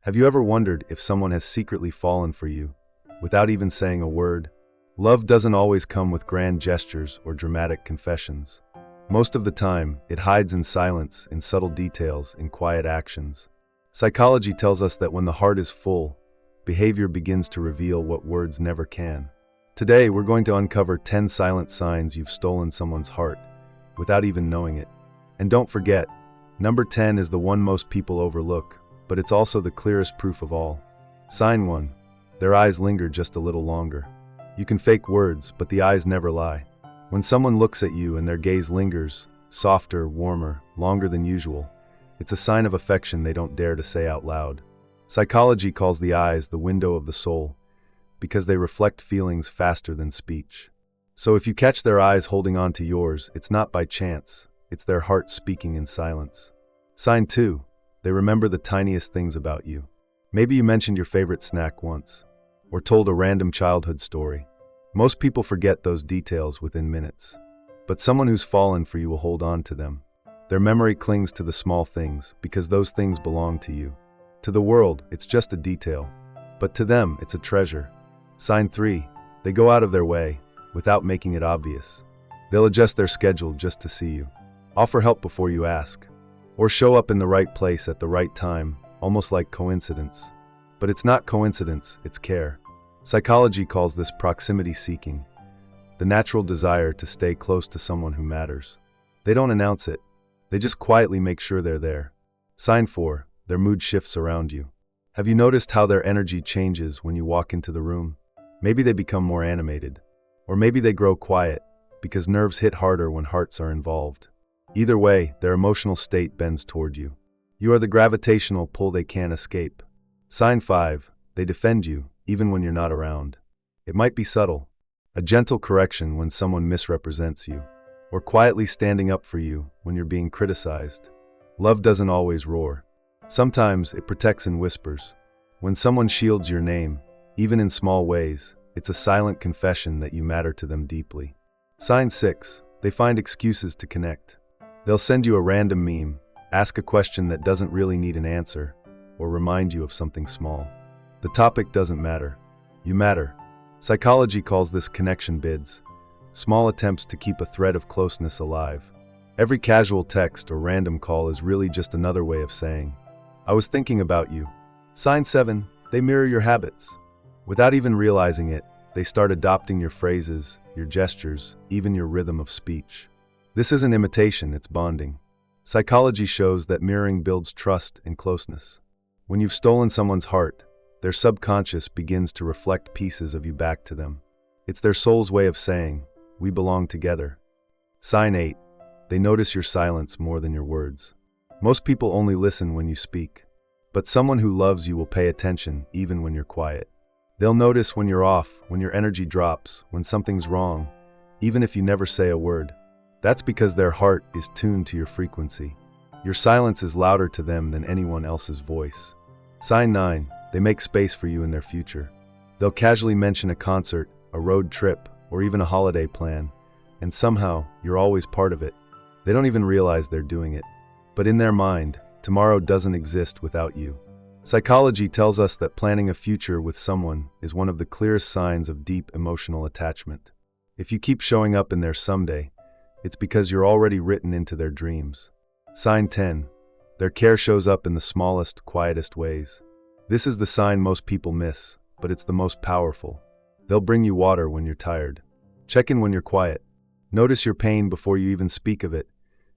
Have you ever wondered if someone has secretly fallen for you, without even saying a word? Love doesn't always come with grand gestures or dramatic confessions. Most of the time, it hides in silence, in subtle details, in quiet actions. Psychology tells us that when the heart is full, behavior begins to reveal what words never can. Today, we're going to uncover 10 silent signs you've stolen someone's heart, without even knowing it. And don't forget, number 10 is the one most people overlook, but it's also the clearest proof of all. Sign 1. Their eyes linger just a little longer. You can fake words, but the eyes never lie. When someone looks at you and their gaze lingers, softer, warmer, longer than usual, it's a sign of affection they don't dare to say out loud. Psychology calls the eyes the window of the soul, because they reflect feelings faster than speech. So if you catch their eyes holding on to yours, it's not by chance, it's their heart speaking in silence. Sign 2. They remember the tiniest things about you. Maybe you mentioned your favorite snack once, or told a random childhood story. Most people forget those details within minutes. But someone who's fallen for you will hold on to them. Their memory clings to the small things because those things belong to you. To the world, it's just a detail. But to them, it's a treasure. Sign 3. They go out of their way, without making it obvious. They'll adjust their schedule just to see you. Offer help before you ask. Or show up in the right place at the right time, almost like coincidence. But it's not coincidence, it's care. Psychology calls this proximity seeking, the natural desire to stay close to someone who matters. They don't announce it, they just quietly make sure they're there. Sign 4. Their mood shifts around you. Have you noticed how their energy changes when you walk into the room? Maybe they become more animated. Or maybe they grow quiet, because nerves hit harder when hearts are involved. Either way, their emotional state bends toward you. You are the gravitational pull they can't escape. Sign 5. They defend you, even when you're not around. It might be subtle, a gentle correction when someone misrepresents you, or quietly standing up for you when you're being criticized. Love doesn't always roar. Sometimes it protects in whispers. When someone shields your name, even in small ways, it's a silent confession that you matter to them deeply. Sign 6. They find excuses to connect. They'll send you a random meme, ask a question that doesn't really need an answer, or remind you of something small. The topic doesn't matter. You matter. Psychology calls this connection bids, small attempts to keep a thread of closeness alive. Every casual text or random call is really just another way of saying, I was thinking about you. Sign 7. They mirror your habits. Without even realizing it, they start adopting your phrases, your gestures, even your rhythm of speech. This isn't imitation, it's bonding. Psychology shows that mirroring builds trust and closeness. When you've stolen someone's heart, their subconscious begins to reflect pieces of you back to them. It's their soul's way of saying, we belong together. Sign 8. They notice your silence more than your words. Most people only listen when you speak. But someone who loves you will pay attention even when you're quiet. They'll notice when you're off, when your energy drops, when something's wrong, even if you never say a word. That's because their heart is tuned to your frequency. Your silence is louder to them than anyone else's voice. Sign 9. They make space for you in their future. They'll casually mention a concert, a road trip, or even a holiday plan, and somehow, you're always part of it. They don't even realize they're doing it. But in their mind, tomorrow doesn't exist without you. Psychology tells us that planning a future with someone is one of the clearest signs of deep emotional attachment. If you keep showing up in their someday, it's because you're already written into their dreams. Sign 10. Their care shows up in the smallest, quietest ways. This is the sign most people miss, but it's the most powerful. They'll bring you water when you're tired. Check in when you're quiet. Notice your pain before you even speak of it,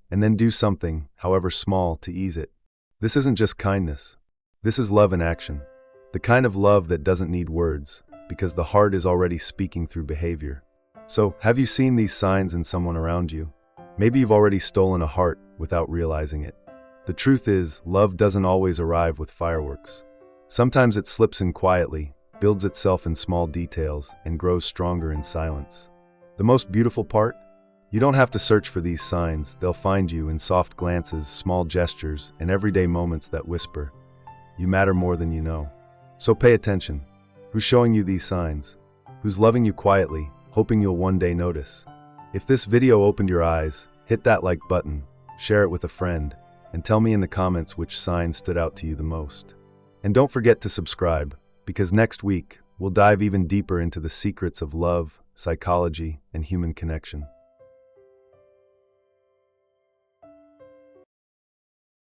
and then do something, however small, to ease it. This isn't just kindness. This is love in action. The kind of love that doesn't need words, because the heart is already speaking through behavior. So, have you seen these signs in someone around you? Maybe you've already stolen a heart without realizing it. The truth is, love doesn't always arrive with fireworks. Sometimes it slips in quietly, builds itself in small details, and grows stronger in silence. The most beautiful part? You don't have to search for these signs. They'll find you in soft glances, small gestures, and everyday moments that whisper, you matter more than you know. So pay attention. Who's showing you these signs? Who's loving you quietly, hoping you'll one day notice? If this video opened your eyes, hit that like button, share it with a friend, and tell me in the comments which sign stood out to you the most. And don't forget to subscribe, because next week, we'll dive even deeper into the secrets of love, psychology, and human connection.